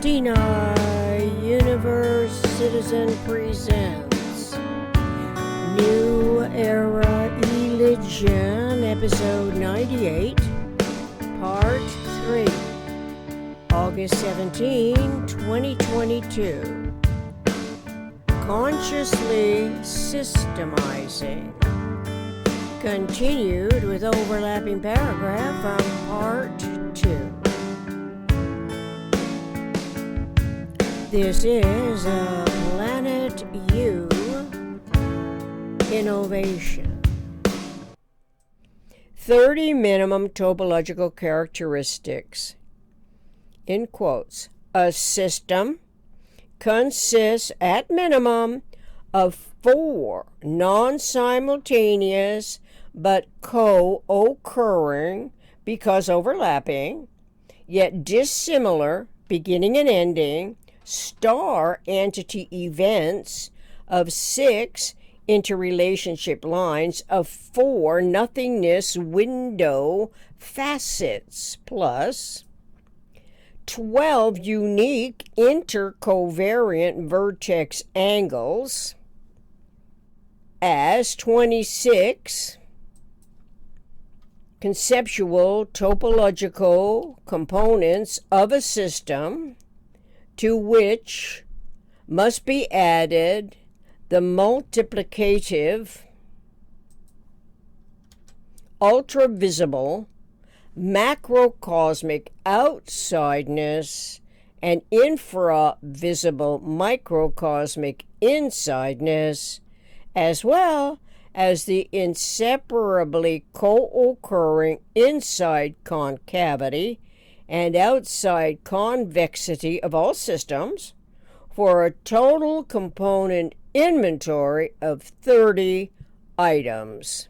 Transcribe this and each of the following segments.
Deny Universe Citizen presents New Era Religion, Episode 98, Part 3, August 17, 2022. Consciously Systemizing. Continued with overlapping paragraph on Part 2. This is a Planet U innovation. 30 minimum topological characteristics. In quotes, a system consists at minimum of 4 non-simultaneous but co-occurring, because overlapping, yet dissimilar beginning and ending, star entity events of 6 interrelationship lines of 4 nothingness window facets plus 12 unique intercovariant vertex angles as 26 conceptual topological components of a system, to which must be added the multiplicative, ultravisible, macrocosmic outsideness and infravisible microcosmic insideness, as well as the inseparably co-occurring inside concavity and outside convexity of all systems, for a total component inventory of 30 items.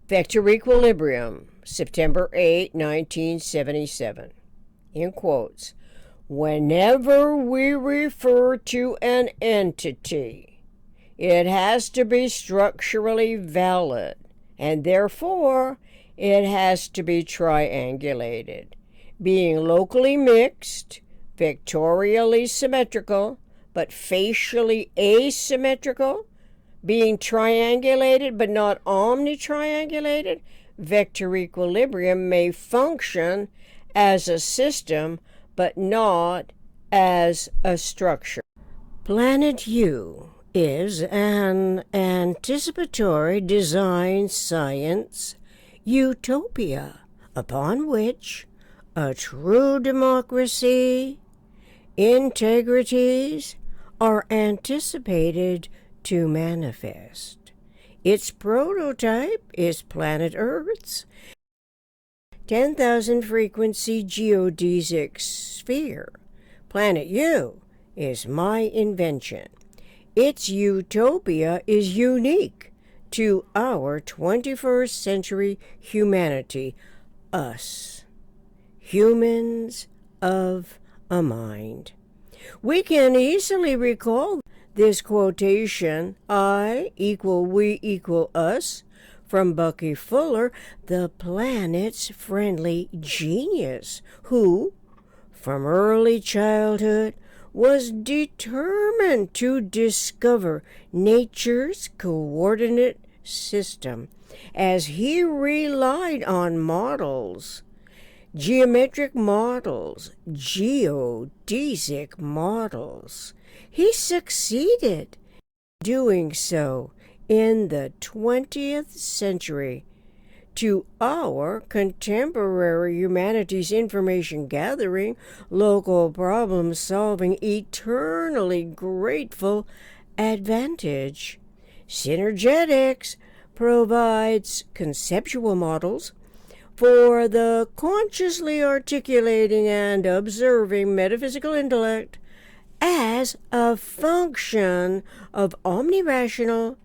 Vector equilibrium, September 8, 1977. In quotes, whenever we refer to an entity, it has to be structurally valid, and therefore it has to be triangulated, being locally mixed, vectorially symmetrical, but facially asymmetrical, being triangulated but not omnitriangulated. Vector equilibrium may function as a system but not as a structure. Planet U is an anticipatory design science utopia upon which a true democracy, integrities are anticipated to manifest. Its prototype is planet Earth's 10,000 frequency geodesic sphere. Planet U is my invention. Its utopia is unique to our 21st century humanity, us, humans of a mind. We can easily recall this quotation, I equal we equal us, from Bucky, the planet's friendly genius, who, from early childhood, was determined to discover nature's coordinate system, as he relied on models, geometric models, geodesic models. He succeeded doing so in the 20th century. To our contemporary humanities information gathering, local problem solving, eternally grateful advantage. Synergetics provides conceptual models for the consciously articulating and observing metaphysical intellect as a function of omnirational,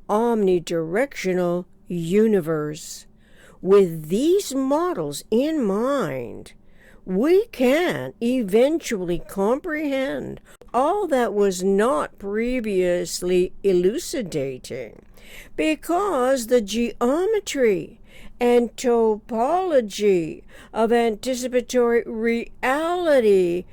omnidirectional universe. With these models in mind, we can eventually comprehend all that was not previously elucidating, because the geometry and topology of anticipatory reality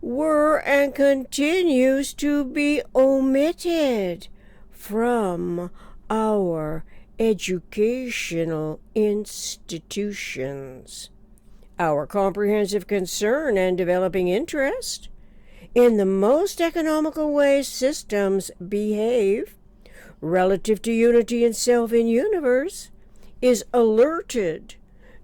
were and continues to be omitted from our educational institutions. Our comprehensive concern and developing interest in the most economical ways systems behave relative to unity and self in universe is alerted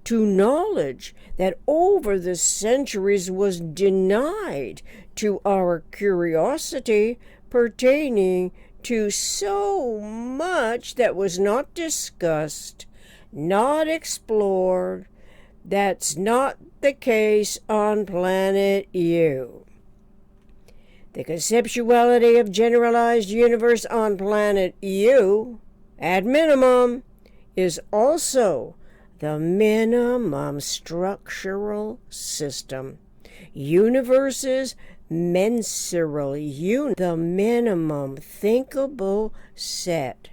to knowledge that over the centuries was denied to our curiosity pertaining to so much that was not discussed, not explored. That's not the case on planet U. The conceptuality of generalized universe on planet U, at minimum, is also the minimum structural system. Universes mensural, the minimum thinkable set.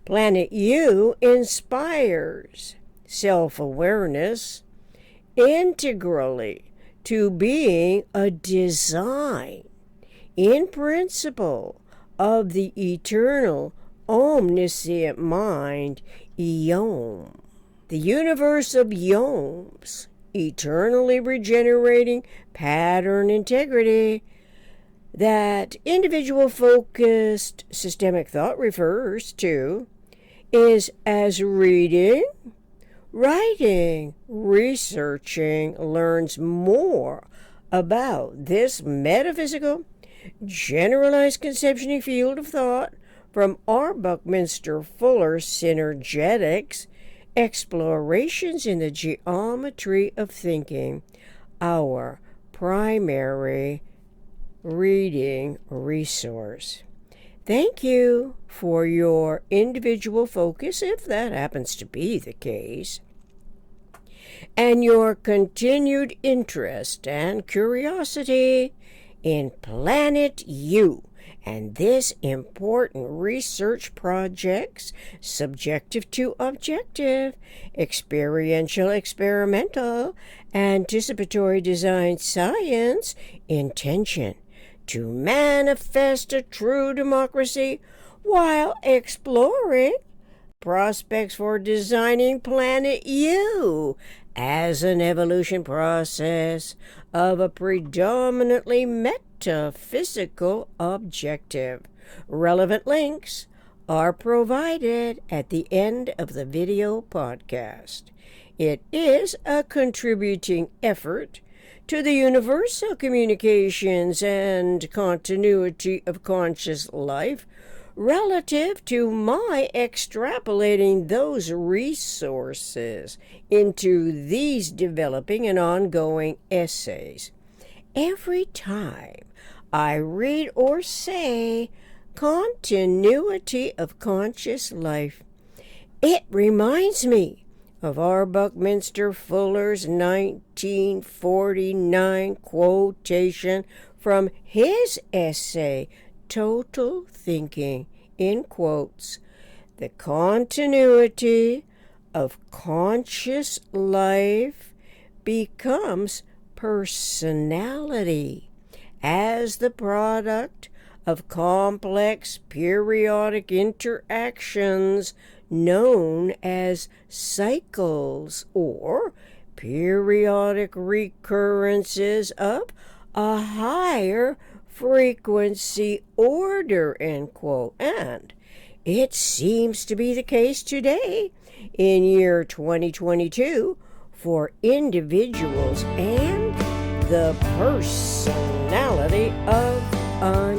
Planet U inspires self-awareness integrally to being a design in principle of the eternal omniscient mind, Yom. The universe of Yoms, eternally regenerating pattern integrity, that individual-focused systemic thought refers to, is as reading, writing, researching, learns more about this metaphysical, generalized conceptual field of thought from R. Buckminster Fuller's Synergetics, Explorations in the Geometry of Thinking, our primary reading resource. Thank you for your individual focus, if that happens to be the case, and your continued interest and curiosity in Planet U and this important research project's subjective to objective, experiential, experimental, anticipatory design science intention to manifest a true democracy while exploring prospects for designing Planet U as an evolution process of a predominantly metaphysical objective. Relevant links are provided at the end of the video podcast. It is a contributing effort to the universal communications and continuity of conscious life relative to my extrapolating those resources into these developing and ongoing essays. Every time I read or say continuity of conscious life, it reminds me of R. Buckminster Fuller's 1949 quotation from his essay, Total Thinking, in quotes, "The continuity of conscious life becomes personality as the product of complex periodic interactions known as cycles or periodic recurrences of a higher frequency order," end quote. And it seems to be the case today in year 2022 for individuals and the personality of a